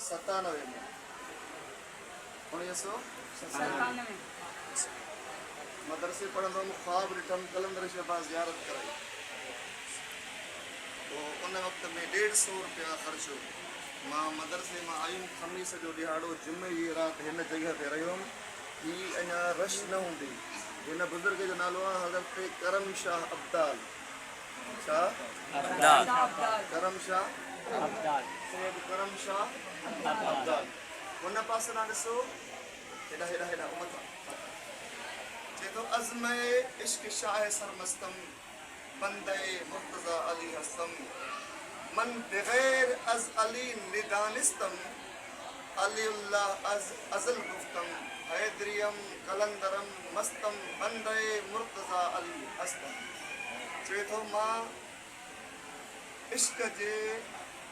97 में 1997 मदरसे पढ़ंदो ख्वाब ॾिठमि कलंदर शहबाज़ ज़ियारत कराई तो उन वक़्त में 150 रुपया ख़र्च हो मां मदरसे मां आयुमि ख़मीस जो ॾिहाड़ो जुमे जी राति हिन जॻह ते रहियुमि ही अञा रश न हूंदी हिन बुज़ुर्ग जो नालो आहे हज़रत करम शाह अब्दाल छा करम शाह सैयद करम शाह अब्दाल उन पासे ना ॾिसो हेॾा हेॾा हेॾा उमत चए थो अज़्म इश्क शाह सरमस्तम बंदे मुर्तज़ा अली हस्तम मन बगैर अज अली निदानिस्तम अलीउल्लाह अज अज़ल गुफ्तम हैदरियम कलंदरम मस्तम बंदे मुर्तज़ा अली हस्तम चए थो मां इश्क जे